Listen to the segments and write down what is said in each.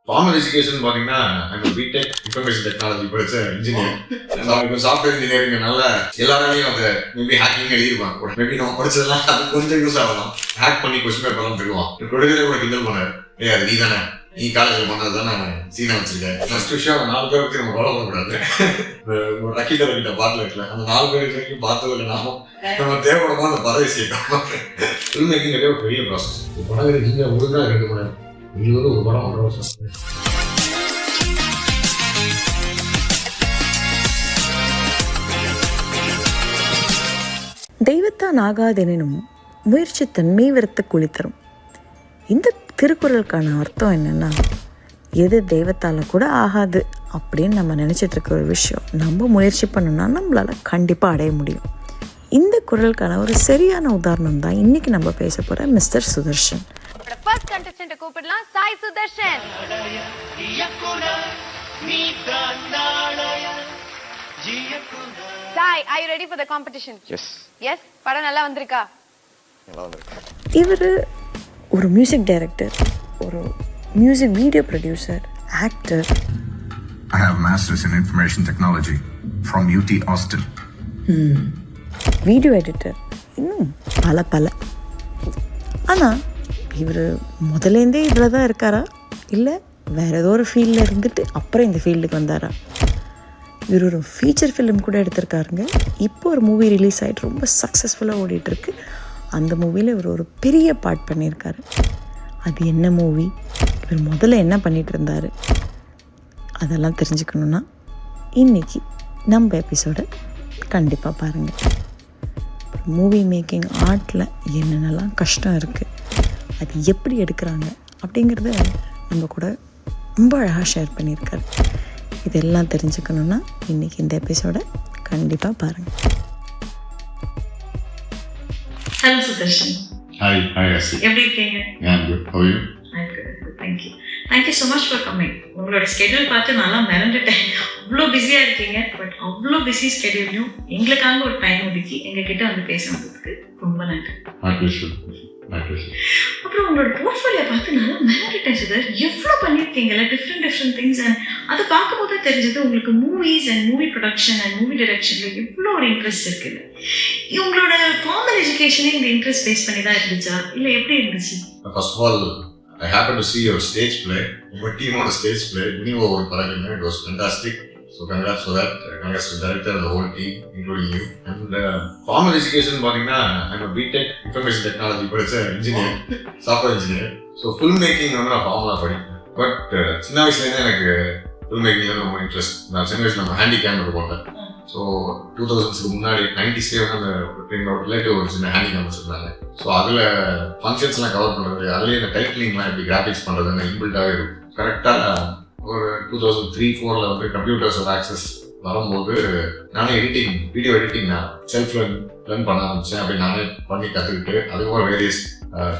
Formal education பார்த்தீங்கன்னா நம்ம BTech information technology படிச்ச இன்ஜினியர். இப்போ சாஃப்ட்வேர் இன்ஜினியரிங்னால எல்லாராலையும் அதை மேபி ஹேக்கிங் எழுதிருப்பாங்க. மேபி நம்ம படிச்சதெல்லாம் அது கொஞ்சம் யூஸ் ஆகலாம். ஹேக் பண்ணி கொஸ்டின் பேப்பர்லாம் தருவான். கொடுக்கறதே கூட கிண்டல் பண்ணாரு. அது நீ தானே, நீ காலேஜில் பண்ணது தானே சீனா வச்சிருக்கேன். ஃபர்ஸ்ட் விஷயம் அந்த 4 பேர் பற்றி நம்ம கவலை பண்ணக்கூடாது. ஒரு ரக்கிட்ட பாட்டில் இருக்குல்ல, அந்த 4 பேர் வரைக்கும் பார்த்ததில்லை. நம்ம தேவைப்படமா அந்த பதவி செய்யணும். ஃபில்ம் மேக்கிங் ஒரு பெரிய ப்ராசஸ். படம் நீங்கள் ஒழுங்கா 2 மணி நேரம், இது ஒரு படம் 1.5 வருஷம். தெய்வத்தான் ஆகாதெனினும் முயற்சி தன்மை விரத்த கூலி தரும். இந்த திருக்குறளுக்கான அர்த்தம் என்னென்னா, எது தெய்வத்தால் கூட ஆகாது அப்படின்னு நம்ம நினச்சிட்டு இருக்க ஒரு விஷயம் நம்ம முயற்சி பண்ணோம்னா நம்மளால் கண்டிப்பாக அடைய முடியும். இந்த குறளுக்கான ஒரு சரியான உதாரணம் தான் இன்றைக்கி நம்ம பேச போகிற மிஸ்டர் சுதர்ஷன். ஃபர்ஸ்ட் கண்டஸ்டன்ட் கூப்பிடலாம், Sai Sudarshan. Sai, are you ready for the competition? Yes. படம் நல்லா வந்திருக்கா? இவர் ஒரு மியூசிக் டைரக்டர், ஒரு music video producer, actor. I have masters in information technology from UT Austin. Video editor, இன்னும் பல. ஆனால் இவர் முதலேருந்தே இதில் தான் இருக்காரா, இல்லை வேறு ஏதோ ஒரு ஃபீல்டில் இருந்துட்டு அப்புறம் இந்த ஃபீல்டுக்கு வந்தாரா? இவர் ஒரு ஃபீச்சர் ஃபிலிம் கூட எடுத்திருக்காருங்க. இப்போ ஒரு மூவி ரிலீஸ் ஆகிட்டு ரொம்ப சக்ஸஸ்ஃபுல்லாக ஓடிட்டுருக்கு. அந்த மூவியில் இவர் ஒரு பெரிய பார்ட் பண்ணியிருக்காரு. அது என்ன மூவி, இவர் முதல்ல என்ன பண்ணிகிட்டு இருந்தார், அதெல்லாம் தெரிஞ்சுக்கணுன்னா இன்றைக்கி நம்ம எபிசோடை கண்டிப்பாக பாருங்கள். மூவி மேக்கிங் ஆர்ட்டில் என்னென்னலாம் கஷ்டம் இருக்குது, அது எப்படி எடுக்கிறாங்க அப்படிங்கிறத நம்ம கூட ரொம்ப அழகாக ஷேர் பண்ணியிருக்காரு. இதெல்லாம் தெரிஞ்சுக்கணுன்னா இன்றைக்கி இந்த எபிசோடை கண்டிப்பாக பாருங்கள். ஹலோ சுதர்ஷன். ஹாய் ஆசி. எப்படி இருக்கீங்க? I'm good. How are you? I'm good. Thank you. Thank you so much for coming. உங்களோட ஸ்கெடியூல் பார்த்து நல்லா மிரண்டுட்டேன். அவ்வளோ பிஸியாக இருக்கீங்க. பட் அவ்வளோ பிஸி ஸ்கெடியூல்லையும் எங்களுக்காக ஒரு டைம் ஒதுக்கி எங்ககிட்ட வந்து பேசுனதுக்கு ரொம்ப நன்றி. அப்புறம் உங்களோட போர்ட்ஃபோலியோ பார்த்து நல்லா மிரண்டுட்டேன் சுதர். எவ்வளோ பண்ணியிருக்கீங்களா டிஃப்ரெண்ட் திங்ஸ். அண்ட் அதை பார்க்கும்போது தெரிஞ்சது உங்களுக்கு movies and movie production and movie டைரக்ஷனில் எவ்வளோ ஒரு இன்ட்ரெஸ்ட் இருக்குது. உங்களோட ஃபார்மல் எஜுகேஷனே இந்த இன்ட்ரெஸ்ட் பேஸ் பண்ணி தான் இருந்துச்சா, இல்லை எப்படி இருந்துச்சு? First of all, I happened to see your stage play. Your team on the stage play. You were paragon. It was fantastic. So congrats for that. Congrats to the director and the whole team, including you. And formal education, I'm a BTech Information Technology படிச்ச engineer, software engineer. So filmmaking வந்து நான் formula படிப்பேன். But சின்ன வயசுலேருந்தே எனக்கு ஃபில்ம்மேக்கிங்கில் ரொம்ப interest. நான் சின்ன வயசில் நம்ம ஹேண்டி கேமரா போட்டேன். ஸோ 2000க்கு முன்னாடி 90s வந்து என்னோட ரிலேட்டிவ் ஒரு சின்ன ஹேண்டி கேமரா இருந்தாங்க. ஸோ அதில் ஃபங்க்ஷன்ஸ்லாம் கவர் பண்ணுறது, அதுலேயே இந்த டைட்டிலிங்லாம் எப்படி கிராஃபிக்ஸ் பண்ணுறதுன்னு இன்பில்ட்டாகவே இருக்கும். கரெக்டாக ஒரு 2003-04 வந்து கம்ப்யூட்டர்ஸோட ஆக்சஸ் வரும்போது நானே வீடியோ எடிட்டிங் நான் செல்ஃப் லேர்ன் பண்ண ஆரம்பித்தேன். அப்படி நானே பண்ணி கற்றுக்கிட்டு அதுக்கப்புறம் வேரியஸ்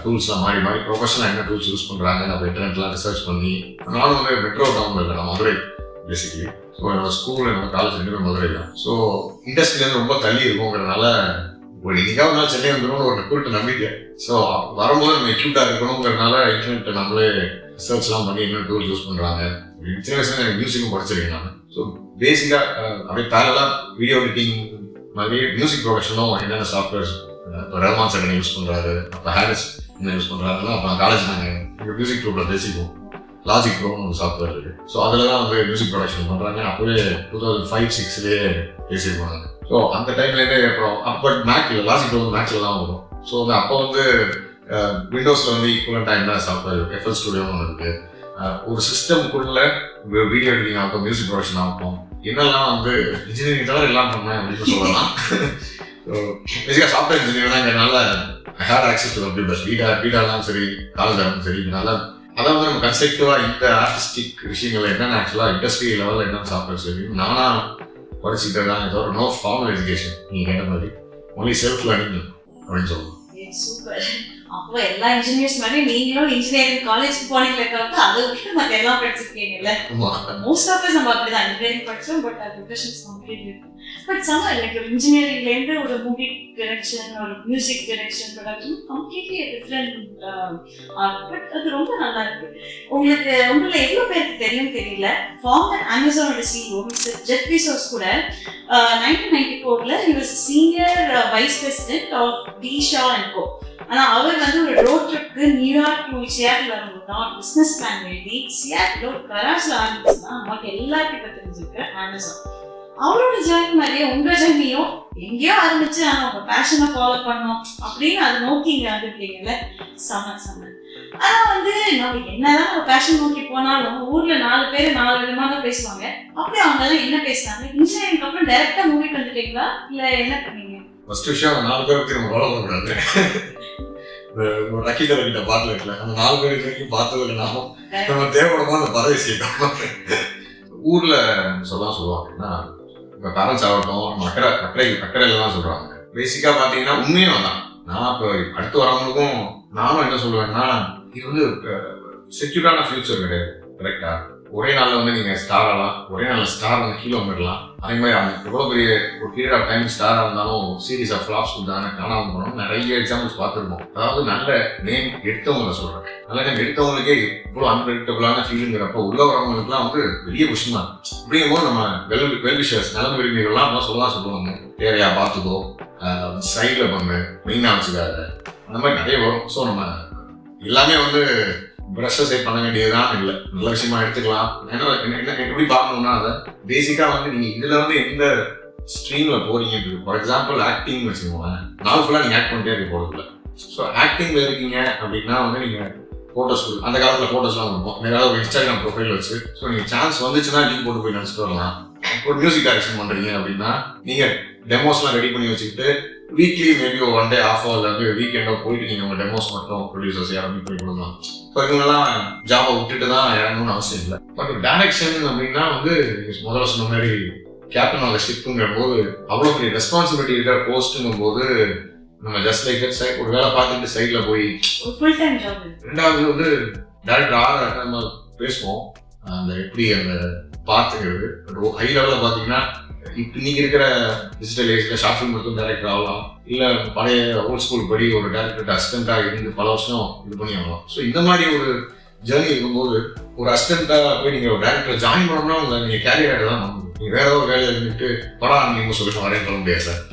டூல்ஸ்லாம் மாறி ப்ரொஃபஷனலாக என்ன டூல்ஸ் யூஸ் பண்ணுறாங்க அப்போ இன்டர்நெட்லாம் ரிசர்ச் பண்ணி, நானும் வந்து மெட்ரோ டவுனில் இல்லை, நான் மதுரை பேசிக்கலி. ஸோ என்னோட ஸ்கூல் என்னோட காலேஜ் 2 மதுரை தான். ஸோ இண்டஸ்ட்ரியிலேருந்து ரொம்ப தள்ளி இருக்குங்கிறதுனால ஒரு இன்னைக்காவது நாள் சென்னை வந்துடும் ஒரு கூட்டு நம்பிக்கை. ஸோ வரும்போது நம்ம எக்யூட்டாக இருக்கணுங்கிறதுனால இன்டர்நெட்டை நம்மளே ரிசர்ச்லாம் பண்ணி என்ன டூல்ஸ் யூஸ் பண்ணுறாங்க. சின்ன வயசுல எனக்கு மியூசிக்கும் படிச்சிருக்கேன் நான். ஸோ பேசிக்காக அப்படியே பேரலாக வீடியோ எடிட்டிங் மாதிரி மியூசிக் ப்ரொடக்ஷனும் என்னென்ன சாஃப்ட்வேர்ஸ் இப்போ ரஹ்மான் சார் யூஸ் பண்ணுறாரு, அப்போ ஹாரிஸ் என்ன யூஸ் பண்ணுறாருன்னா அப்போ காலேஜ் நாங்கள் எங்கள் மியூசிக் குரூப்பில் பேசிக்குவோம். லாஜிக் ப்ரோன்னு ஒரு சாஃப்ட்வேர் இருக்குது. ஸோ அதில் தான் வந்து மியூசிக் ப்ரொடக்ஷன் பண்ணுறாங்க. அப்போவே 2005-06 பேசியிருப்பாங்க. ஸோ அந்த டைம்லேருந்தே அப்புறம் அப்போ மேக்கில் லாஜிக் ப்ரோ மேக்கில் தான் வரும். ஸோ அப்போ வந்து விண்டோஸில் வந்து ஈக்குவலண்டாக என்ன சாஃப்ட்வேர் எஃப்எல் ஸ்டுடியோன்னு ஒன்று இருக்குது. ஒரு சிஸ்டம்குள்ள வீடியோ எடிட்டிங் ஆகும், மியூசிக் ப்ரொடக்ஷன் ஆகும், என்னெல்லாம் வந்து இன்ஜினியரிங் தவிர எல்லாம் பண்ணேன் அப்படின்னு சொல்லலாம். ஸோ பேசிக்காக சாஃப்ட்வேர் இன்ஜினியர் தான்ங்கிறதுனால I had access to computers. வீடாலாம் சரி, காலேஜாலும் சரி. இதனால அதாவது நம்ம கன்ஸ்ட்ரக்டிவாக இந்த ஆர்டிஸ்டிக் விஷயங்கள் என்னென்ன ஆக்சுவலாக இண்டஸ்ட்ரி லெவலில் என்னென்ன சாஃப்ட்வேர் சரி நானாக படிச்சுக்கிட்டு தான். தவிர நோ ஃபார்மல் எஜுகேஷன். நீங்கள் கேட்ட மாதிரி ஒன்லி செல்ஃப் லேர்னிங் அப்படின்னு சொல்லலாம். சூப்பர். அப்போ எல்லா இன்ஜினியர்ஸ் மாதிரி நீங்களும் இன்ஜினியரிங் காலேஜ் போனீங்களே தவிர்த்து அதை விட்டு மற்ற எல்லாம் படிச்சிருக்கீங்கல்ல. மோஸ்ட் ஆஃப் நம்ம அப்படிதான் இன்ஜினியரிங் படிச்சோம், பட் அது ப்ரொஃபஷன்ஸ் கம்ப்ளீட்லி பட் சம்ம லைக் ஒரு இன்ஜினியரிங்லேருந்து ஒரு மூவி டிரெக்ஷன், ஒரு music direction, production completely different but அது ரொம்ப நல்லா இருக்கு. உங்களை எவ்வளோ பேருக்கு தெரியும் தெரியல, ஃபார்மர் அமேசானோட சிஇஓ மிஸ்டர் ஜெஃப் பீசோஸ் கூட 1994 he was senior vice president of D Shaw & Co. ஆனால் அவர் வந்து ஒரு ரோட் ட்ரிப்க்கு நியூயார்க் டு சியாட்டில் வரும்போது பிஸ்னஸ் பிளான் எழுதி சியாட்டில் ஒரு கராச்சில் ஆரம்பிச்சுன்னா நமக்கு எல்லாருக்கிட்ட தெரிஞ்சிருக்கு அமேசான். அவரோட ஜேர்னி மாதிரியே உங்க ஜேர்னியும் எங்கேயோ ஆரம்பிச்சு ஆனால் உங்க பேஷனை ஃபாலோ பண்ணோம் அப்படின்னு அதை நோக்கி இங்கே வந்துருக்கீங்கல்ல. செம. ஆனா வந்து நம்ம என்னதான் நம்ம பேஷன் நோக்கி போனாலும் ஊர்ல 4 பேர் 4 விதமா தான் பேசுவாங்க. அப்படி அவங்க எல்லாம் என்ன பேசுனாங்க? இன்ஜினியரிங் அப்புறம் டைரக்டா மூவிக்கு வந்துட்டீங்களா இல்ல என்ன பண்ணீங்க? ஃபர்ஸ்ட் விஷயம் 4 பேர் பத்தி நம்ம ஃபாலோ பண்ணக்கூடாது. ஒரு ரக்கிட்ட பாட்டில் இருக்குல்ல, அந்த 4 பேர் வரைக்கும் பார்த்தது இல்லைனாலும் நம்ம தேவைப்படமா அந்த பதவி செய்யணும். ஊர்ல சொல்லுவாங்கன்னா இப்போ பேரண்ட்ஸ் ஆகட்டும், நம்ம அக்கறையில தான் சொல்றாங்க. பேசிக்கா பாத்தீங்கன்னா உண்மையும் தான். நான் இப்போ அடுத்து வரவங்களுக்கும் நானும் என்ன சொல்லுவேன்னா, இது வந்து செக்யூரான ஃபியூச்சர் கிடையாது. கரெக்டா? ஒரே நாள்ல வந்து நீங்க ஸ்டார் ஆகலாம், ஒரே நாள்ல ஸ்டார் வந்து கீழே வந்துடலாம். அதே மாதிரி அவங்க எவ்வளவு பெரிய ஒரு பீரியட் ஆஃப் டைம் ஸ்டாரா இருந்தாலும் சீரீஸ் ஆஃப் ஃபிளாப்ஸ் கொடுத்தாங்க, காணாமல் போனோம். நிறைய எக்ஸாம்பிள்ஸ் பார்த்துருக்கோம். அதாவது நல்ல நேம் எடுத்தவங்களை சொல்றேன், நல்ல நேம் எடுத்தவங்களுக்கே இவ்வளவு அன்பிரடிக்டபிளான ஃபீலிங்கிறப்ப உள்ள வரவங்களுக்குலாம் வந்து பெரிய விஷயமா இருக்கும். அப்படிங்கும்போது நம்ம வெல்விஷர்ஸ் நலன் விரும்பிகள்லாம் அப்பதான் சொல்லுவாங்க, ஏரியா பார்த்துக்கோ, சைடில் பண்ணு, மெயினாக வச்சுக்காத, அந்த மாதிரி நிறைய வரும். ஸோ நம்ம எல்லாமே வந்து ப்ரெஷர் சைட் பண்ண வேண்டியதுதான் இல்லை, நல்ல விஷயமா எடுத்துக்கலாம். ஏன்னா எப்படி பார்க்கணும்னா அதை பேசிக்காக வந்து நீங்கள் இதில் வந்து எந்த ஸ்ட்ரீமில் போறீங்க. ஃபார் எக்ஸாம்பிள் ஆக்டிங் வச்சுக்கோங்க, நாள் ஃபுல்லாக நீங்கள் ஆக்ட் பண்ணிட்டே இருக்க போகிறதில்ல. ஸோ ஆக்டிங்கில் இருக்கீங்க அப்படின்னா வந்து நீங்கள் ஃபோட்டோஸ் அந்த காலத்தில் ஃபோட்டோஸ்லாம் கொடுப்போம், ஏதாவது ஒரு இன்ஸ்டாகிராம் ப்ரொஃபைல் வச்சு. ஸோ நீங்கள் சான்ஸ் வந்துச்சுன்னா லீவ் போட்டு போய் நினச்சிட்டு வரலாம். ஒரு மியூசிக் டைரக்ஷன் பண்ணுறீங்க அப்படின்னா நீங்கள் டெமோஸ்லாம் ரெடி பண்ணி வச்சுக்கிட்டு வீக்லி மேபி ஒரு 1 day ஆஃபோ இல்லை வீக்கெண்டோ போயிட்டு நீங்கள் உங்கள் டெமோஸ் மட்டும் ப்ரொடியூசர்ஸ் யாரும் பண்ணி கொடுக்கலாம். ஸோ இவங்கெல்லாம் ஜாபை விட்டுட்டு தான் இறங்கணும்னு அவசியம் இல்லை. பட் டைரக்ஷன் அப்படின்னா வந்து முதல்ல சொன்ன மாதிரி கேப்டன் ஆஃப் ஷிப்புங்கிற போது அவ்வளோ பெரிய ரெஸ்பான்சிபிலிட்டி இருக்கிற போஸ்ட்டுங்கும் போது நம்ம ஜஸ்ட் லைக் ஒரு வேலை பார்த்துட்டு சைடில் போய் ரெண்டாவது வந்து டேரக்டர் நம்ம பேசுவோம் அந்த எப்படி அந்த பார்த்துக்கிறது ஹை லெவலில் பார்த்தீங்கன்னா இன்னைக்கு இருக்கிற டிஜிட்டல் ஏஜ்ல ஷார்ட் ஃபிலிம் மட்டும் டைரக்டர் ஆகலாம், இல்லை பழைய ஓல்ட் ஸ்கூல் படி ஒரு டைரக்டர் அசிஸ்டண்டாக இருந்து பல வருஷம் இது பண்ணி ஆகலாம். ஸோ இந்த மாதிரி ஒரு ஜேர்னி இருக்கும்போது ஒரு அசிஸ்டண்டாக போய் நீங்கள் ஒரு டேரக்டர் ஜாயின் பண்ணோம்னா உங்களை நீங்கள் கேரியர் ஆகிட்டு தான் பண்ணணும். நீங்கள் வேற ஒரு வேலையை இருந்துட்டு படம் நீங்கள் சொல்லிட்டு வரேன்னு சொல்ல முடியாது சார்.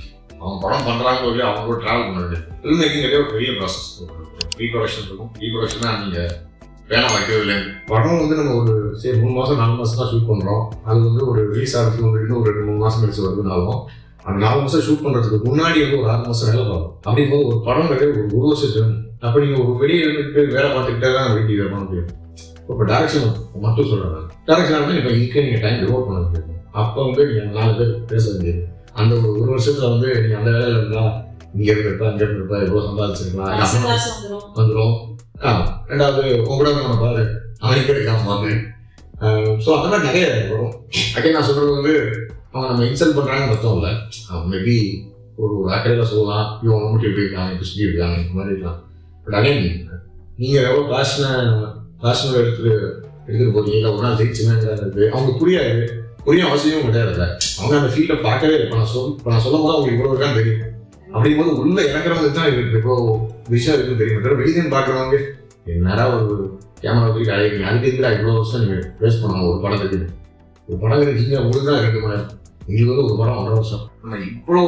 அவங்க படம் பண்ணுறாங்க சொல்லி அவங்க கூட ட்ராவல் பண்ண வேண்டியது. ஃபில்ம் மேக்கிங்கிறதே ஒரு பெரிய ப்ராசஸ். ப்ரீ ப்ரொடக்ஷன் இருக்கும். ப்ரீ ப்ரொடக்ஷன் தான் நீங்கள் வேலை வைக்கிறதுல படம் வந்து நம்ம ஒரு 3 மாதம் 4 மாதம் தான் ஷூட் பண்ணுறோம். அது வந்து ஒரு ரிலீஸ் ஆகிறதுக்கு வந்து இன்னும் ஒரு 2-3 மாதம் கழிச்சு வருதுனாலும் அந்த 4 மாதம் ஷூட் பண்ணுறதுக்கு முன்னாடி வந்து ஒரு 6 மாதம் வேலை பார்க்கும். அப்படிங்கும்போது ஒரு படம் ஒரு வருஷம் ஜேர்னி. அப்போ நீங்கள் ஒரு வெளியே இருந்துட்டு வேலை பார்த்துக்கிட்டே தான் வீட்டு இதை பண்ண முடியும். இப்போ டேரக்ஷன் மட்டும் சொல்கிறேன், டேரக்ஷன் வந்து இப்போ இதுக்கே நீங்கள் டைம் டிவோட் பண்ண முடியும். அப்போ வந்து நீங்கள் 4 பேர் பேச வேண்டியது. அந்த ஒரு வருஷத்தில் வந்து நீங்கள் அந்த வேலையில் இருந்தால் இங்கே இருந்திருப்பா அங்கே இருந்திருப்பா எவ்வளோ சம்பாதிச்சிருக்கலாம் வந்துடும். ரெண்டாவது உங்களோட நம்ம பாரு அவனுக்கு கிடைக்காம வாங்க. ஸோ அந்த மாதிரி நிறைய வரும். அக்கே நான் சொல்கிறது வந்து அவங்க நம்ம இன்சல்ட் பண்ணுறாங்கன்னு அர்த்தம் இல்லை. அவங்க மேபி ஒரு அக்கறையில் சொல்லலாம், இவங்க மட்டும் எப்படி இருக்காங்க, இப்படி சுற்றி இருக்காங்க, இந்த மாதிரி இருக்கலாம். பட் அகைன் நீங்கள் எவ்வளோ பேஷனோட எடுத்துகிட்டு போறீங்க, இல்லை ஒரு நாள் ஜெயிச்சுங்கிறது அவங்களுக்கு புரிய அவசியமும் கிடையாது. அவங்க அந்த ஃபீல்டை பார்க்கவே இல்லை. இப்போ நான் சொல்லும் போது அவங்களுக்கு இவ்வளோ இருக்கான்னு தெரியும். அப்படிங்கும்போது உள்ள இறங்குறவங்களுக்கு தான் இருக்கு இப்போ விஷயம் இருக்குன்னு தெரியும். வெளியே பார்க்குறவங்க என்னடா ஒரு கேமரா தூக்கி அழைக்கிறீங்க, அதுக்கு இருக்கிற இவ்வளோ வருஷம் நீங்கள் வேஸ்ட் பண்ணணும் ஒரு படத்துக்கு. ஒரு படம் இருக்கீங்க உங்களுக்கு தான் 2 மணி நேரம், எங்களுக்கு வந்து ஒரு படம் 1.5 வருஷம். நம்ம இவ்வளோ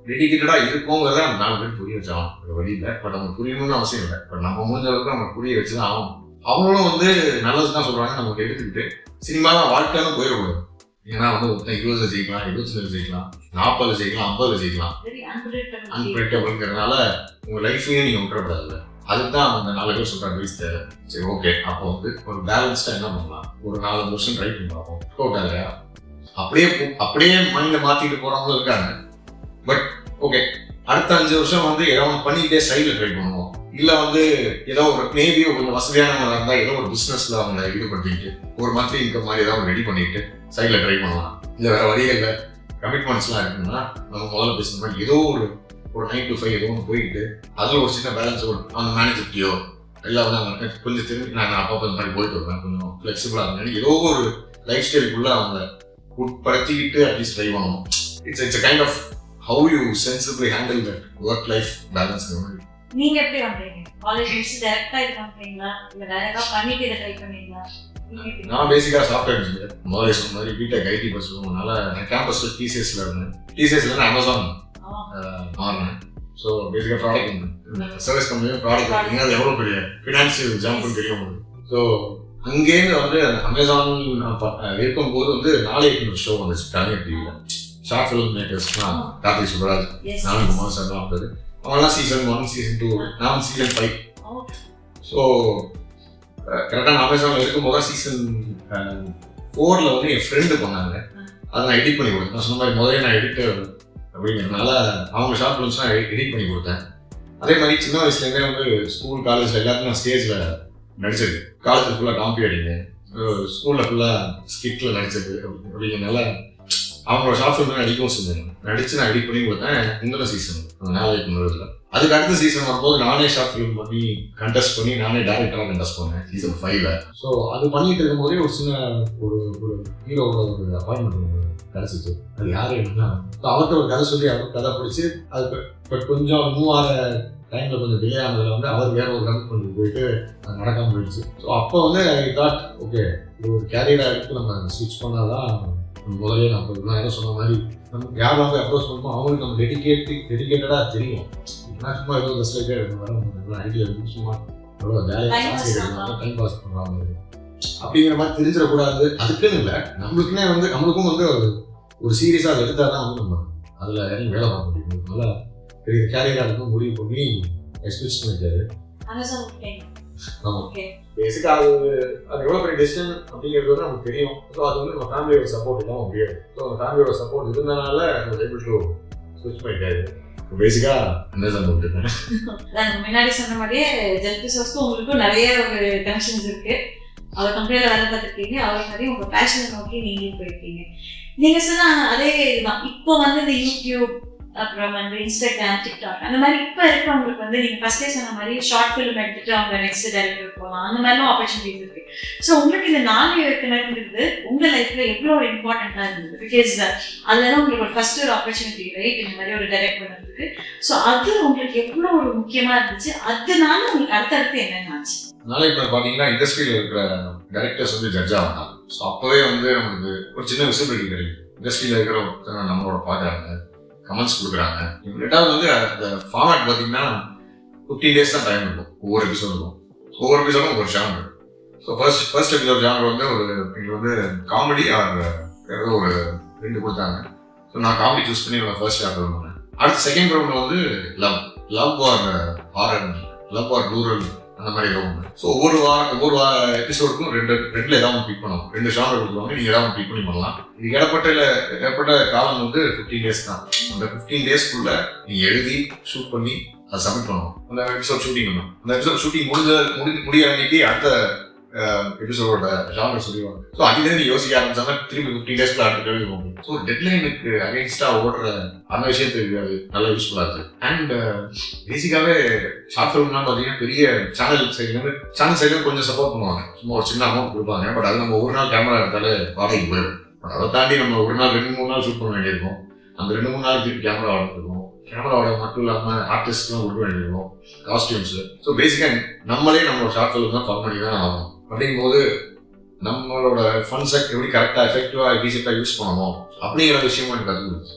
டெடிக்கேட்டடாக இருக்கோங்கிறத நம்ம 4 பேர் புரிய வச்சாலும் ஒரு வழி இல்லை. பட் அவங்க புரியணும்னு அவசியம் இல்லை. பட் நம்ம முடிஞ்ச அளவுக்கு நம்ம புரிய வச்சு தான் ஆகணும். அவங்களும் வந்து நல்லது தான் சொல்கிறாங்க, நமக்கு எடுத்துக்கிட்டு சினிமாலாம் வாழ்க்கைன்னு போயிடக்கூடாது. ஏன்னா வந்து ஒருத்தன் 20 ஜெயிக்கலாம், 27 ஜெயிக்கலாம், 40 ஜெயிக்கலாம், 50 ஜெயிக்கலாம். அன்பிரடிக்டபிள்ங்கிறதுனால உங்கள் லைஃப்லையும் நீங்கள் விட்டுறக்கூடாது. அதுதான் அவங்க 4 பேர் சொல்கிறாங்க வீஸ் தேவை. சரி ஓகே, அப்போ வந்து ஒரு பேலன்ஸ்டாக என்ன பண்ணலாம், ஒரு 4 வருஷம் ட்ரை பண்ணி பார்ப்போம். ஓகே இல்லையா, அப்படியே மைண்டில் மாற்றிட்டு போகிறவங்களும் இருக்காங்க. பட் ஓகே, அடுத்த 5 வருஷம் வந்து ஏதோ ஒன்று பண்ணிக்கிட்டே சைடில் ட்ரை பண்ணுவோம். இல்லை வந்து ஏதோ ஒரு மேபி கொஞ்சம் வசதியானவங்க இருந்தால் ஏதோ ஒரு பிஸ்னஸில் அவங்க ஈடுபடுத்திக்கிட்டு ஒரு மந்த்லி இன்கம் மாதிரி ஏதாவது ரெடி பண்ணிட்டு சைடில் ட்ரை பண்ணலாம். இல்லை வேறு வழியே இல்லை, கமிட்மெண்ட்ஸ்லாம் இருக்குன்னா நம்ம முதல்ல பேசுகிற மாதிரி ஏதோ ஒரு 9 to 5 ஏதோ ஒன்று போயிட்டு அதில் ஒரு சின்ன பேலன்ஸ் அந்த மேனேஜர்கிட்டயோ எல்லாம் வந்து கொஞ்சம் திரும்பி நான் அப்பப்போ இந்த மாதிரி போயிட்டு வருவேன், கொஞ்சம் ஃப்ளெக்சிபிளாக இருந்தேன். ஏதோ ஒரு லைஃப் ஸ்டைலுக்குள்ளே அவங்க உட்படுத்திக்கிட்டு அட்லீஸ்ட் ட்ரை பண்ணணும். It's kind of how you sensibly handle that work life balance. நீங்க எப்படி பண்றீங்க? காலேஜ் முடிச்சு டைரக்டா இது பண்றீங்களா இல்ல வேற ஏதாவது பண்ணிட்டு இதை ட்ரை பண்ணீங்களா? நான் பேசிக்காக சாஃப்ட்வேர் இன்ஜினியர். முதல்ல சொன்ன மாதிரி பிடெக் ஐடி படிச்சிருக்கோம்னால நான் கேம்பஸில் டிசிஎஸ்ல இருந்தேன். டிசிஎஸ்ல நான் அமேசான் மாறினேன். ஸோ பேசிக்காக ப்ராடக்ட் சர்வீஸ் கம்பெனியும் ப்ராடக்ட் அது எவ்வளோ பெரிய ஃபினான்ஷியல் ஜம்ப்னு தெரியும் உங்களுக்கு. ஸோ அங்கேருந்து வந்து அந்த அமேசான் இருக்கும்போது வந்து நாளைக்கு ஷோ வந்துச்சு கலைஞர் டிவியில். ஷார்ட் ஃபிலிம் மேக்கர்ஸ்லாம் கார்த்திக் சுப்ராஜ், நானும் குமார் சார் தான் வந்தது. அவங்களாம் சீசன் 1 சீசன் 2 நான் சீசன் 5. ஸோ கரெக்டாக நான் அமேசானில் இருக்கும்போது தான் சீசன் 4 வந்து என் ஃப்ரெண்டு பண்ணாங்க. அதை நான் எடிட் பண்ணி கொடுத்தேன். நான் சொன்ன மாதிரி முதல்ல நான் எடிட்டர் அப்படிங்கிறதுனால அவங்க ஷார்ட் ஃபிலிம்ஸ்லாம் எடிட் பண்ணி கொடுத்தேன். அதே மாதிரி சின்ன வயசுலேருந்தே வந்து ஸ்கூல் காலேஜில் எல்லாத்தையும் நான் ஸ்டேஜில் நடிச்சது. காலேஜில் ஃபுல்லாக காம்பி அடிங்க, ஸ்கூலில் ஃபுல்லாக ஸ்கிட்டில் நடிச்சது அப்படிங்கிறதுனால அவங்களோட ஷார்ட் ஃபிலிம் நடிக்கவும் செஞ்சேன். நடிச்சு நான் எடிட் பண்ணி கொடுத்தேன். இந்த சீசன் அந்த நாளைக்கு முன்னதில் அதுக்கு அடுத்த சீசன் வரும்போது நானே ஷார்ட் ஃபிலிம் பண்ணி கண்டெஸ்ட் பண்ணி நானே டேரக்டராக கண்டெஸ்ட் பண்ணேன் சீசன் 5ல். ஸோ அது பண்ணிட்டு இருக்கும்போதே ஒரு சின்ன ஒரு ஹீரோவோட ஒரு அப்பாயின்மெண்ட் கிடச்சிச்சு. அது யார் என்னன்னா அவர்கிட்ட ஒரு கதை சொல்லி அவருக்கு கதை பிடிச்சி அது பட் கொஞ்சம் மூவ் ஆகிற டைமில் கொஞ்சம் டிலே ஆனதில் வந்து அவர் வேற ஒரு கமிட்மெண்ட் போயிட்டு அது நடக்காமல் போயிடுச்சு. ஸோ அப்போ வந்து ஐ தாட் ஓகே இது ஒரு கேரியராக எடுத்து நம்ம ஸ்விட்ச் பண்ணால் தான் முதலே நான் என்ன சொன்ன மாதிரி நமக்கு யார் வந்து அப்ரோச் பண்ணுமோ அவங்களுக்கு நம்ம டெடிக்கேட்டடாக தெரியும். நான் சும்மா ஏதோ பெஸ்ட்லேயே வர ஐடியா இருக்கு, சும்மா எவ்வளோ ஜாலியாக டைம் பாஸ் பண்ணுறாங்க அப்படிங்கிற மாதிரி தெரிஞ்சிடக்கூடாது. அதுக்குன்னு இல்லை, நம்மளுக்குன்னே வந்து நம்மளுக்கும் வந்து ஒரு சீரியஸாக அதை எடுத்தால் தான் வந்து நம்ம அதில் இறங்கி வேலை பார்க்க முடியும். அதனால பெரிய கேரியராக இருக்கும் முடிவு பண்ணி எக்ஸ்பிரஸ் பண்ணிட்டாரு. ஆமாம், பேசிக்காக அது எவ்வளோ பெரிய டெசிஷன் அப்படிங்கிறது வந்து நமக்கு தெரியும். ஸோ அது வந்து நம்ம ஃபேமிலியோட சப்போர்ட் இல்லாமல் முடியாது. ஸோ அந்த ஃபேமிலியோட சப்போர்ட் இருந்தனால நம்ம ஏபிள் டு ஸ்விட்ச் பண்ணிட்டாரு. பேசிக்காக அமேசான் போட்டுருக்கேன். முன்னாடி சொன்ன மாதிரியே ஜெல்பிசோஸ்க்கு உங்களுக்கும் நிறைய ஒரு டென்ஷன்ஸ் இருக்கு. அவர் கம்பெனியில் வேலை பார்த்துருக்கீங்க, அவர் மாதிரி உங்கள் பேஷனை நோக்கி நீங்களும் போயிருக்கீங்க. நீங்கள் சொன்ன அதே இதுதான். இப்போ வந்து இந்த யூடியூப் அப்புறம் வந்து இன்ஸ்டாகிராம், டிக்டாக் அந்த மாதிரி இப்போ இருக்கிறவங்களுக்கு வந்து நீங்கள் ஃபர்ஸ்டே சொன்ன மாதிரி ஷார்ட் ஃபிலிம் எடுத்துட்டு அவங்க நெக்ஸ்ட் டைரக்டர் போகலாம், அந்த மாதிரிலாம் ஆப்பர்ச்சுனிட்டிஸ் இருக்கு. ஸோ உங்களுக்கு இந்த 4 இயக்குனர்ன்றது உங்கள் லைஃப்ல எவ்வளோ இம்பார்ட்டண்ட்டாக இருந்தது? பிகாஸ் அதுதான் உங்களுக்கு ஒரு ஃபர்ஸ்ட் ஒரு ஆப்பர்ச்சுனிட்டி, ரைட்? இந்த மாதிரி ஒரு டைரக்ட் பண்ணுறதுக்கு. ஸோ அது உங்களுக்கு எவ்வளோ ஒரு முக்கியமாக இருந்துச்சு? அதனால உங்களுக்கு அடுத்தடுத்து என்னென்ன ஆச்சு? அதனால இப்போ பார்த்தீங்கன்னா இண்டஸ்ட்ரியில் இருக்கிற டைரக்டர்ஸ் வந்து ஜட்ஜ் ஆகலாம். ஸோ அப்போவே வந்து நமக்கு ஒரு சின்ன விசிபிலிட்டி கிடைக்கும். இண்டஸ்ட்ரியில் இருக்கிற நம்மளோட பார்க்குறாங்க, கமெண்ட்ஸ் கொடுக்குறாங்க. ரெண்டாவது வந்து அந்த ஃபார்மேட் பார்த்தீங்கன்னா 15 days தான் டைம் இருக்கும் ஒவ்வொரு எபிசோடுக்கும். ஒவ்வொரு எபிசோடும் ஒரு genre. So first episode genre வந்து ஒரு எங்களுக்கு வந்து காமெடி ஏதோ ஒரு 2 கொடுத்தாங்க. ஸோ நான் காமெடி சூஸ் பண்ணி ஃபர்ஸ்ட் ஜானர் பண்ணேன். அடுத்த செகண்ட் ரவுண்டில் வந்து love or horror, love or rural அந்த மாதிரி ஏதோ ஒன்று. ஸோ ஒவ்வொரு எபிசோடுக்கும் ரெண்டில் ஏதாவது பிக் பண்ணணும். 2 ஜானர் கொடுத்துருவாங்க, நீங்கள் ஏதாவது பிக் பண்ணி பண்ணலாம். இது ஏற்பட்ட காலம் வந்து 15 days தான். அந்த 15 daysக்குள்ள நீங்கள் எழுதி ஷூட் பண்ணி அதை சப்மிட் பண்ணணும். அந்த எபிசோட் ஷூட்டிங் பண்ணணும். அந்த எபிசோட் ஷூட்டிங் முடிய அன்னைக்கு அடுத்த எபிசோடோட ஜானர் சொல்லிடுவாங்க. ஸோ அதுலேருந்து நீ யோசிக்க ஆரம்பிச்சாங்க திரும்பி 15 daysக்குள்ள அடுத்த எழுதி போகும். ஸோ டெட்லைனுக்கு அகேன்ஸ்டாக ஓடுற அந்த விஷயத்துக்கு அது நல்ல யூஸ்ஃபுல்லாக இருக்குது. அண்ட் பேசிக்காகவே ஷார்ட் ஃபிலிம்லாம் பார்த்தீங்கன்னா பெரிய சேனல் சைட்லேருந்து கொஞ்சம் சப்போர்ட் பண்ணுவாங்க. சும்மா ஒரு சின்ன அமௌண்ட் கொடுப்பாங்க. பட் அது நம்ம ஒரு நாள் கேமரா எடுத்தாலே வாடகைக்கு போயிடும். பட் அதை தாண்டி நம்ம ஒரு நாள் 2-3 நாள் ஷூட் பண்ண வேண்டியிருக்கும். அந்த 2-3 நாள் திருப்பி கேமரா வாடகை, கேமரா வாடகை மட்டும் இல்லாமல் ஆர்டிஸ்ட்லாம் கொடுக்க வேண்டியிருக்கும், காஸ்டியூம்ஸு. ஸோ பேசிக்காக நம்மளே நம்மளோட ஷார்ட் ஃபிலிம் தான் ஃபன் பண்ணி தான் ஆகும். அப்படிங்கும்போது நம்மளோட ஃபண்ட்ஸை எப்படி கரெக்டாக எஃபெக்டிவாக எஃபிஷியண்டாக யூஸ் பண்ணணும் அப்படிங்கிற விஷயமும் எனக்கு கற்றுக்கிடுச்சு.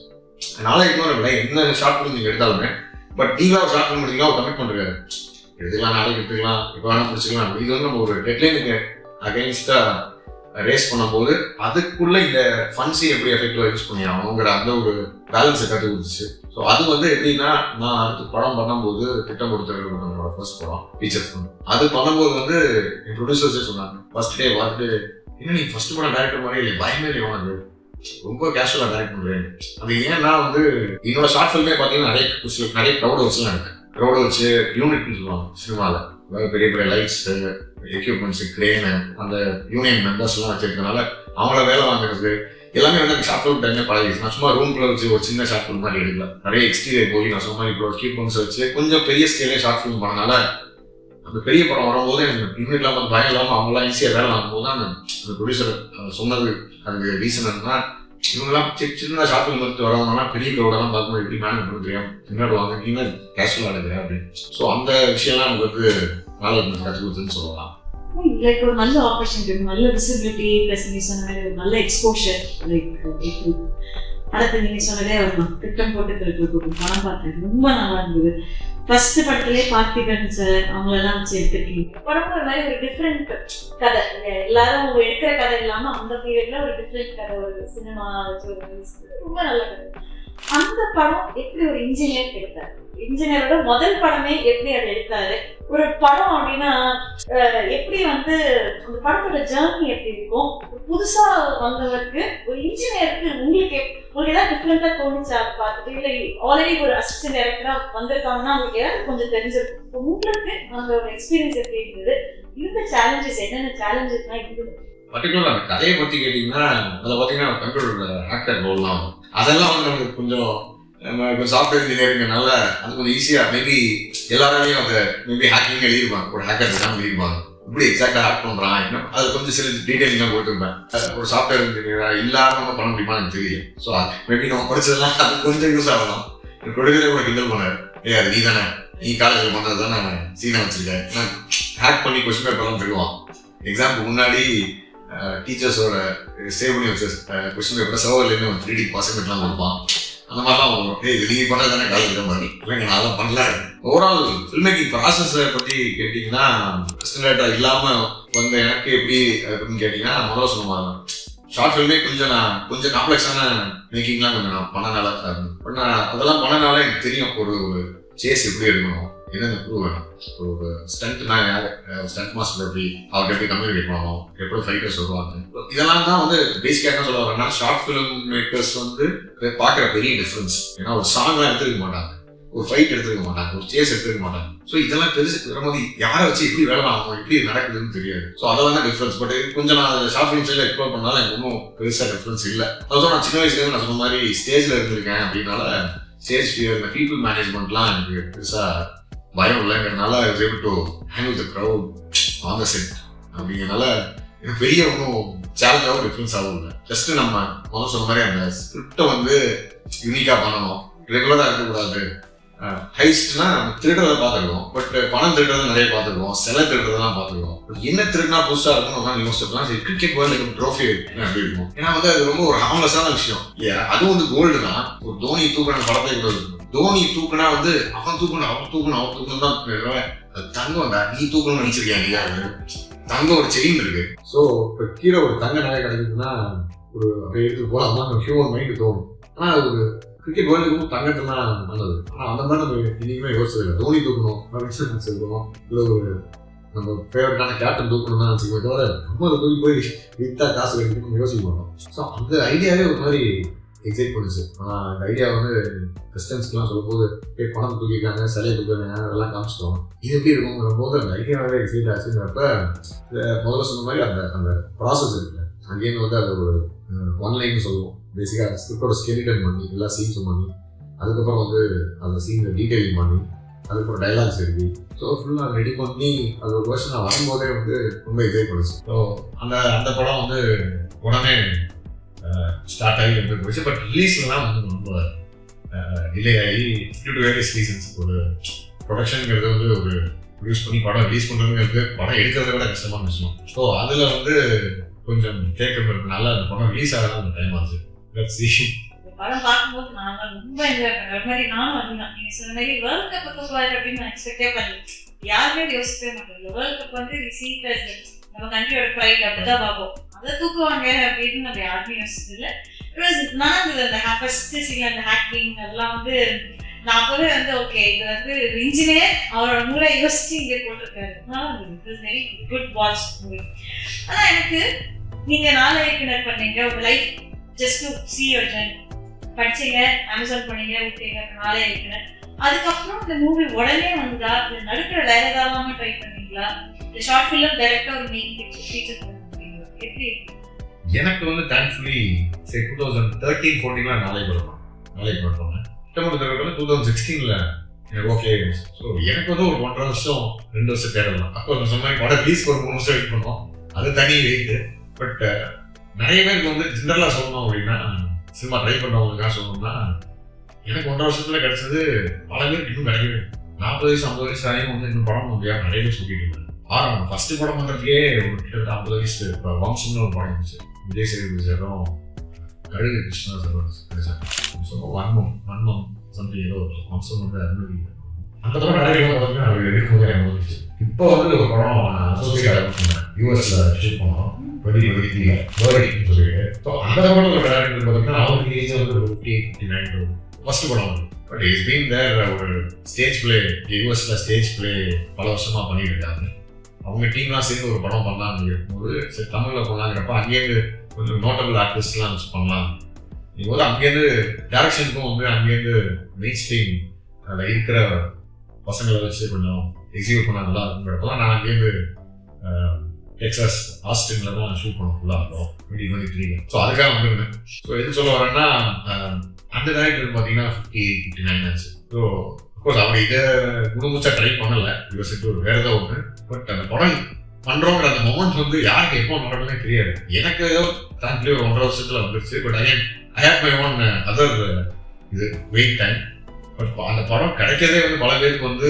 நாளைக்கு இல்லை என்ன ஷார்ட் ஃபிலிம் நீங்கள் எடுத்தாலுமே பட் நீங்களாக ஒரு ஷார்ட் ஃபிலிம் எடுத்தீங்கன்னா ஒரு கமிட்மெண்ட் இருக்காது. எடுத்துக்கலாம், நாளைக்கு எடுத்துக்கலாம், இப்போ வேணால் பிடிச்சிக்கலாம். இது வந்து நம்ம ஒரு டெட்லைனுக்கு அகெயின்ஸ்டாக ரேஸ் பண்ணும்போது அதுக்குள்ள இந்த ஃபண்ட்ஸையும் எப்படி எஃபெக்டிவாக யூஸ் பண்ணி ஆகணுங்கிற அந்த ஒரு பேலன்ஸை கற்றுக் கொடுத்துச்சு. ஸோ அது வந்து எப்படின்னா நான் அடுத்து படம் பண்ணும்போது திட்டம் கொடுத்துருக்கோம். நம்மளோட ஃபர்ஸ்ட் படம் ஃபீச்சர் ஃபிலிம் அது பண்ணும்போது வந்து என் ப்ரொடியூசர்ஸே சொன்னாங்க ஃபர்ஸ்ட் டே பார்த்துட்டு, என்ன நீ ஃபர்ஸ்ட் படம் டைரக்டர் மாதிரி இல்லை, பயமே இல்லை, உனக்கு ரொம்ப கேஷுவலாக டைரக்ட் பண்ணுறேன். அது ஏன்னா வந்து என்னோட ஷார்ட் ஃபில்மே பார்த்தீங்கன்னா நிறைய க்ரௌடை வச்சுலாம் இருக்கேன். க்ரௌடை வச்சு யூனிட்னு சொல்லுவாங்க சினிமாவில், பெரிய பெரிய லைட்ஸு, எக்யூப்மெண்ட்ஸு, கிரேனு, அந்த யூனியன் மெம்பர்ஸ்லாம் வச்சிருக்கனால அவங்கள வேலை வாங்குறது எல்லாமே வந்து அந்த ஷார்ட் ஃபிலிம் டைமே பழகிடுச்சு. நான் சும்மா ரூம்குள்ள வச்சு ஒரு சின்ன ஷார்ட் ஃபிலிம் மாதிரி எடுக்கல, நிறைய எக்ஸ்டீரியர் போய் நான் சொன்ன மாதிரி இப்போ கீப்பன்ஸ் வச்சு கொஞ்சம் பெரிய ஸ்கேலே ஷார்ட் ஃபிலிம் பண்ணனால அந்த பெரிய படம் வரும்போது எனக்கு இன்னும் இல்லாமல் பயம் இல்லாமல் அவங்களாம் ஈஸியாக வேலை வாங்கும்போது தான் அந்த ப்ரொடியூசர் சொன்னது அதுக்கு ரீசன் என்னன்னா, இவங்கெல்லாம் சின்ன ஷார்ட் ஃபிலிம் எடுத்து வரவங்கலாம் பெரிய க்ரௌடெல்லாம் பார்க்கும்போது எப்படி மேனேஜ் பண்ண தெரியும், பின்னாடுவாங்க நீங்க கேஷுவலாக எடுக்கிறேன் அப்படின்னு. ஸோ அந்த விஷயம்லாம் நமக்கு வந்து நாலேஜ் கற்றுக் கொடுத்துன்னு சொல்லலாம். லைக் ஒரு நல்ல ஆப்பர்ச்சுனிட்டி, நல்ல விசிபிலிட்டி, ப்ளஸ் நீங்க சொன்ன மாதிரி ஒரு நல்ல எக்ஸ்போஷர். லைக் அடுத்து நீங்க சொன்னதே வரலாம், திட்டம் போட்டு திருட்டு படம் பார்த்தேன், ரொம்ப நல்லா இருந்தது. ஃபர்ஸ்ட் படத்திலே பார்த்திபன் சார் அவங்களெல்லாம் வச்சு எடுத்துருக்கீங்க. படம் ஒரு மாதிரி ஒரு டிஃப்ரெண்ட் கதை, எல்லாரும் அவங்க எடுக்கிற கதை இல்லாம அந்த பீரியட்ல ஒரு டிஃப்ரெண்ட் கதை, ஒரு சினிமா வச்சு ஒரு ரொம்ப நல்ல கதை. அந்த படம் எப்படி ஒரு இன்ஜினியர் எடுத்தாரு, இன்ஜினியரோட முதல் படமே எப்படி அதை எடுத்தாரு, ஒரு படம் அப்படின்னா எப்படி வந்து அந்த படத்தோட ஜேர்னி எப்படி இருக்கும், புதுசா வந்தவருக்கு ஒரு இன்ஜினியருக்கு உங்களுக்கு ஏதாவது டிஃப்ரெண்டா தோணுச்சு அதை பார்த்துட்டு, இல்லை ஆல்ரெடி ஒரு அசிஸ்டன்ட் டைரக்டரா வந்திருக்காங்கன்னா உங்களுக்கு ஏதாவது கொஞ்சம் தெரிஞ்சிருக்கும், உங்களுக்கு அந்த ஒரு எக்ஸ்பீரியன்ஸ் எப்படி இருந்தது, இந்த சேலஞ்சஸ் என்னென்ன சேலஞ்சஸ்லாம் இருந்தது? பர்டிகுலர் அந்த கதையை பற்றி கேட்டிங்கன்னா அதில் பார்த்தீங்கன்னா கம்ப்யூட்டர் ஹேக்கர் ரோல்லாம் அதெல்லாம் வந்து நமக்கு கொஞ்சம் நம்ம இப்போ சாஃப்ட்வேர் இன்ஜினியரிங்னால அது கொஞ்சம் ஈஸியாக மேபி எல்லாராலையும் அதை மேபி ஹேக்கிங் எழுதிருப்பாங்க, ஒரு ஹேக்கர் தான் எழுதிருப்பாங்க, இப்படி எக்ஸாக்டாக ஹேக் பண்ணுறான் என்ன அது கொஞ்சம் சில டீட்டெயிலிங்லாம் போட்டுருப்பேன். ஒரு சாஃப்ட்வேர் இன்ஜினியராக இல்லாமல் நம்ம பண்ண முடியுமா எனக்கு தெரியல. ஸோ மேபி நம்ம படிச்சதெல்லாம் அது கொஞ்சம் யூஸ் ஆகலாம். ப்ரொடியூசரே கூட கிண்டல் பண்ணார், அது நீ தானே, நீ காலேஜில் பண்ணுறது தானே சீனை வச்சிருக்கேன், நான் ஹேக் பண்ணி கொஸ்டின் பேப்பர்லாம் தருவான். எக்ஸாம்பிள் முன்னாடி டீச்சர்ஸோட சேவ் பண்ணி வச்ச கொஸ்டின் பேப்பர் சர்வர்லேருந்து ஒரு 3D பாசிபிலிட்டிலாம் கொடுப்பான். அந்த மாதிரிலாம் வரும். இது நீங்கள் பண்ணது தானே காலேஜ் மாதிரி இல்லைங்க, நான் அதெல்லாம் பண்ணல. ஓவரால் ஃபில்ம் மேக்கிங் ப்ராசஸை பற்றி கேட்டிங்கன்னா ஸ்டாண்டர்டாக இல்லாமல் வந்த எனக்கு எப்படி அப்படின்னு கேட்டிங்கன்னா முதல்ல சொல்லுவாங்க ஷார்ட் ஃபில்மே கொஞ்சம் காம்ப்ளெக்ஸான மேக்கிங்லாம் கொஞ்சம் நான் பண்ணனால பட் நான் அதெல்லாம் பண்ணனால எனக்கு தெரியும் ஒரு சேஸ் எப்படி எடுக்கணும், என்னென்ன ப்ரூவ் வேணும், ஒரு ஸ்டண்ட்னா யார் ஸ்டண்ட் மாஸ்டர் எப்படி அவர்கிட்ட எப்படி கம்யூனிகேட் பண்ணணும், எப்படி ஃபைட்டர்ஸ் வருவாங்க, இதெல்லாம் தான் வந்து பேசிக்காக என்ன சொல்ல வரேன்னா ஷார்ட் ஃபிலிம் மேக்கர்ஸ் வந்து பார்க்குற பெரிய டிஃப்ரென்ஸ். ஏன்னா ஒரு சாங்லாம் எடுத்துருக்க மாட்டாங்க, ஒரு ஃபைட் எடுத்துருக்க மாட்டாங்க, ஒரு சேஸ் எடுத்துருக்க மாட்டாங்க. ஸோ இதெல்லாம் பெருசு வரும்போது யாரை வச்சு எப்படி வேலை ஆகும், எப்படி நடக்குதுன்னு தெரியாது. ஸோ அதெல்லாம் தான் டிஃப்ரென்ஸ். பட் கொஞ்சம் நான் ஷார்ட் ஃபிலிம் சைடில் எக்ஸ்ப்ளோர் பண்ணாலும் எனக்கு ஒன்றும் பெருசாக டிஃப்ரென்ஸ் இல்லை. அதுவும் நான் சின்ன வயசுலேருந்து நான் சொன்ன மாதிரி ஸ்டேஜில் இருந்திருக்கேன் அப்படின்னால ஸ்டேஜ் ஃபியர், இந்த பீப்புள் மேனேஜ்மெண்ட்லாம் எனக்கு பெருசாக பயம் இல்லைங்கிறதுனால I was able to handle the crowd on the set. அப்படிங்கிறனால எனக்கு பெரிய ஒன்றும் சேலஞ்சாகவும் டிஃப்ரென்ஸ் ஆகும் இல்லை. ஜஸ்ட் நம்ம முதல்ல சொன்ன மாதிரி அந்த ஸ்கிரிப்டை வந்து யூனிக்காக பண்ணணும், ரெகுலராக இருக்கக்கூடாது. ஹைஸ்ட்னா திருடுறதை பார்த்துருக்கோம், பட் பணம் திருடுறதை நிறைய பார்த்துருக்கோம், சிலை திருடுறதெல்லாம் பார்த்துருக்கோம். பட் என்ன திருடுனா புதுசாக இருக்கணும் யோசிச்சோம்னா சரி கிரிக்கெட் வேர்ல்டு ட்ரோஃபி அப்படி இருக்கும். ஏன்னா வந்து அது ரொம்ப ஒரு ஹார்ம்லெஸ்ஸான விஷயம் இல்லையா. அதுவும் வந்து கோல்டு தான். ஒரு தோனி தூக்குற படத்தை கூட இருக்கும், தோனி தூக்குனா வந்து அவன் தூக்கணும் தான், அது தங்கம் தான், நீ தூக்கணும்னு நினைச்சிருக்கியா இல்லையா, தங்கம் ஒரு செயின் இருக்கு. ஸோ இப்போ கீழே ஒரு தங்க நகை கிடைக்குதுன்னா ஒரு அப்படியே எடுத்து போகலாமா ஹியூமன் மைண்டு தோணும். ஆனால் அது ஒரு கிரிக்கெட் வேர்ல்டுக்கும் தங்கத்தெல்லாம் நல்லது. ஆனால் அந்த மாதிரி நம்ம இன்றைக்குமே யோசிச்சதில்லை. தோனி தூக்கணும், இன்சூரன்ஸ் இருக்கணும், இல்லை ஒரு நம்ம ஃபேவரட்டான கேப்டன் தூக்கணும்னு நினச்சிக்கவே தவிர நம்ம அதை தூக்கி போய் வித்தா காசு கிடைக்கும் நம்ம யோசிக்க மாட்டோம். ஸோ அந்த ஐடியாவே ஒரு மாதிரி எக்ஸைட் பண்ணுச்சு. ஆனால் அந்த ஐடியா வந்து கிறிஸ்டன்ஸ்க்குலாம் சொல்லும்போது பணம் தூக்கிக்காங்க, சிலையை தூக்குறாங்க, அதெல்லாம் காமிச்சிட்டோம். இது எப்படி இருக்குங்கிற போது அந்த ஐடியாவே எக்ஸைட் ஆச்சுங்கிறப்ப முதல்ல சொன்ன மாதிரி அந்த ப்ராசஸ் இருக்குல்ல, அங்கேருந்து வந்து அது ஒரு ஒன்லைன் சொல்லுவோம். பேசிக்காக ஸ்கிரிப்டோட ஸ்கெலிட்டன் பண்ணி எல்லா சீன்ஸும் பண்ணி அதுக்கப்புறம் வந்து அந்த சீனை டீட்டெயிலிங் பண்ணி அதுக்கப்புறம் டைலாக்ஸ் எழுதி ஸோ ஃபுல்லாக ரெடி பண்ணி அது ஒரு வருஷன் வரும்போதே வந்து ரொம்ப எக்ஸைட் பண்ணுச்சு. ஸோ அந்த படம் வந்து உடனே ஸ்டார்ட் ஆகி வந்து போச்சு. பட் ரிலீஸ்லாம் வந்து ரொம்ப டிலே ஆகி டியூ டு வேரியஸ் ரீசன்ஸ். ஒரு ப்ரொடக்ஷனுங்கிறது வந்து ஒரு ப்ரொடியூஸ் பண்ணி படம் ரிலீஸ் பண்ணுறதுங்கிறது படம் எடுக்கிறத விட கஷ்டமான விஷயம். ஸோ அதில் வந்து கொஞ்சம் தேக்கம் இருக்கிறதுனால அந்த படம் ரிலீஸ் ஆகலாம் அந்த டைம் ஆச்சு. படம் பார்க்கும்போது நான் ரொம்ப என்ஜாய் பண்ணேன். மாதிரி நானும் அப்படின்னா நீங்கள் சொன்ன மாதிரி வேர்ல்ட் கப் தூக்குவாரு அப்படின்னு நான் எக்ஸ்பெக்டே பண்ணல. யாருமே யோசிக்கவே மாட்டோம். வேர்ல்ட் கப் வந்து நம்ம கண்ட்ரியோட ப்ரைட் அப்படிதான் பார்ப்போம். அதை தூக்குவாங்க அப்படின்னு நம்ம யாருமே யோசிச்சதில்லை. நான் அந்த ஃபர்ஸ்ட் சீன் அந்த ஹேக்கிங் அதெல்லாம் வந்து நான் அப்பவே வந்து ஓகே இது வந்து இன்ஜினியர் அவரோட மூளை யோசிச்சு இங்கே போட்டிருக்காரு. It was very good watch movie. ஆனால் எனக்கு நீங்கள் நாளை இயக்குனர் பண்ணீங்க, ஒரு life just to see your journey. படிச்சீங்க, அமேசான் பண்ணீங்க, விட்டீங்க, நாளை இயக்குனர். அதுக்கப்புறம் இந்த மூவி உடனே வந்ததா, இல்லை நடுக்கிற வேற ஏதாவது ட்ரை பண்ணீங்களா, இந்த ஷார்ட் ஃபிலிம் டைரக்டா ஒரு மெயின் ஃபீச்சர் பண்ணுவீங்களா, எப்படி? எனக்கு வந்து தேங்க்ஃபுல்லி 2013-14 நாலேஜ் படுறோம் கிட்டத்தட்ட 2016 எனக்கு ஓகே. ஸோ எனக்கு வந்து ஒரு 1.5 வருஷம் 2 வருஷம் தேடலாம். அப்போ சொன்ன மாதிரி படம் ரிலீஸ்க்கு ஒரு 3 வருஷம் வெயிட் பண்ணோம். அது தனி வெயிட். பட் நிறைய பேருக்கு வந்து ஜென்ரலாக சொல்லணும் அப்படின்னா, சினிமா ட்ரை பண்ணுறவங்களுக்காக சொல்லணும்னா, எனக்கு 1.5 வருஷத்துல கிடைச்சது பல பேருக்கு இன்னும் கிடைக்கவே. 40 வயசு 50 வயசு ஆகியும் வந்து இன்னும் படம் முடியாது நிறைய பேர் சொல்லிட்டு இருக்காங்க. ஃபர்ஸ்ட் படம் பண்ணுறதுக்கே ஒரு கிட்டத்தட்ட 50 வயசு. இப்போ வம்சம்னு ஒரு படம் இருந்துச்சு, விஜய் சேதுபதி சாரும் கழுகு கிருஷ்ணா சார். ஸோ வன்மம் சம்திங் ஏதோ வம்சம் வந்து அனுமதி அந்த படம் நிறைய பார்த்தீங்கன்னா அவர் எடுக்கும்போது அனுமதிச்சு. இப்போ வந்து ஒரு படம் அசோசியேட் யூஎஸ்ல ஷூட் பண்ணோம் 2023 சொல்லிட்டு. ஸோ அந்த படத்தோட டேரக்டர் பார்த்தீங்கன்னா அவருக்கு ஏஜ் வந்து 58-59 ஃபர்ஸ்ட் படம் வந்து. பட் இஸ் பீன் தேர் ஒரு ஸ்டேஜ் பிளே யூஎஸ்ல ஸ்டேஜ் பிளே பல வருஷமா பண்ணிட்டு இருக்காங்க. அவங்க டீம்லாம் சேர்ந்து ஒரு படம் பண்ணலாம்னு இருக்கும்போது சரி தமிழில் பண்ணலாங்கிறப்ப அங்கேயிருந்து கொஞ்சம் நோட்டபிள் ஆர்டிஸ்ட்லாம் வச்சு பண்ணலாம். நீங்கள் வந்து அங்கேருந்து டேரக்ஷனுக்கும் வந்து அங்கேருந்து மெயின் ஸ்ட்ரீம் அதில் இருக்கிற பசங்களை வச்சு கொஞ்சம் எக்ஸிக்யூட் பண்ண நல்லா இருக்குங்கிறப்ப நான் அங்கேருந்து டெக்ஸாஸ் ஆஸ்டின்ல தான் ஷூட் பண்ண ஃபுல்லாக இருக்கும் 2023. ஸோ அதுக்காக வந்துருந்தேன். ஸோ எது சொல்ல வரேன்னா அந்த டேரக்டர் பார்த்தீங்கன்னா 58-59 ஆச்சு. ஸோ அஃப்கோர்ஸ் அவங்க இதை குடும்பச்சா ட்ரை பண்ணலை. யோசிச்சு ஒரு வேற ஏதோ ஒன்று. பட் அந்த படம் பண்ணுறோங்கிற அந்த மொமெண்ட் வந்து யாருக்கு எப்போ நடக்குதுன்னே தெரியாது. எனக்கு ஏதோ தேங்க்ஃபுல்லி ஒரு 1.5 வருஷத்துல வந்துருச்சு. But again I have my own other இது வெயிட் டைம். பட் அந்த படம் கிடைக்கிறதே வந்து பல பேருக்கு வந்து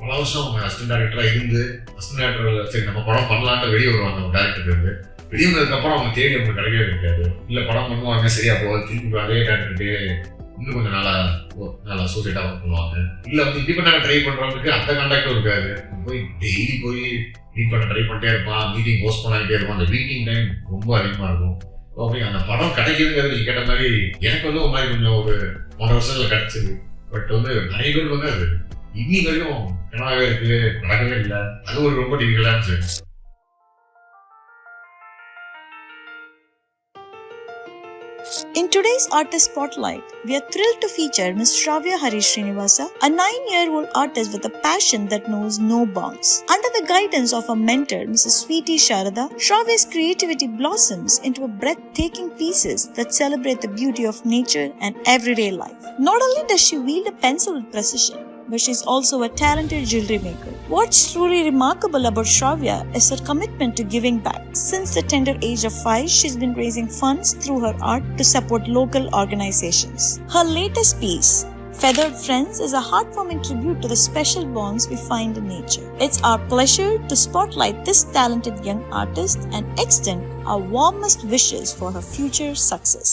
பல வருஷம் அவங்க அசிஸ்டன்ட் டேரக்டராக இருந்து அசிஸ்டன்ட் டேரக்டர் சரி நம்ம படம் பண்ணலான்ட்டு வெளியே வருவாங்க. அவங்க டேரக்டர் இருந்து வெளியே வந்ததுக்கப்புறம் அவங்க தேடி அவங்க கிடைக்கவே கிடைக்காது. இல்லை படம் பண்ணுவாங்க சரியா போகாது, திருப்பி அதே டேரக்டர்கிட்டே இன்னும் கொஞ்சம் நல்லா அசோசியேட்டாக ஒர்க் பண்ணுவாங்க. இல்லை வந்து இண்டிபெண்டாக ட்ரை பண்ணுறவங்களுக்கு அந்த கான்டாக்டும் இருக்காது. போய் டெய்லி போய் மீட் பண்ண ட்ரை பண்ணிட்டே இருப்பான், மீட்டிங் போஸ்ட் பண்ணிட்டே இருப்பான். அந்த மீட்டிங் டைம் ரொம்ப அதிகமாக இருக்கும். அப்படி அந்த படம் கிடைக்குதுங்கிறது நீங்கள் கேட்ட மாதிரி எனக்கு வந்து ஒரு மாதிரி கொஞ்சம் ஒரு 1.5 வருஷத்துல கிடைச்சிது. பட் வந்து நிறைய பேருக்கு வந்து அது இன்னி வரைக்கும் கனவாகவே இருக்கு, நடக்கவே இல்லை. அது ஒரு ரொம்ப டிஃபிகல்ட்டான இருந்துச்சு. In today's Artist Spotlight, we are thrilled to feature Ms. Shravya Harish Srinivasa, a 9-year-old artist with a passion that knows no bounds. Under the guidance of her mentor, Mrs. Sweetie Sharada, Shravya's creativity blossoms into a breathtaking pieces that celebrate the beauty of nature and everyday life. Not only does she wield a pencil with precision, but she's also a talented jewelry maker. What's truly remarkable about Shravya is her commitment to giving back. Since the tender age of 5, she's been raising funds through her art to support local organizations. Her latest piece, Feathered Friends, is a heartwarming tribute to the special bonds we find in nature. It's our pleasure to spotlight this talented young artist and extend our warmest wishes for her future success.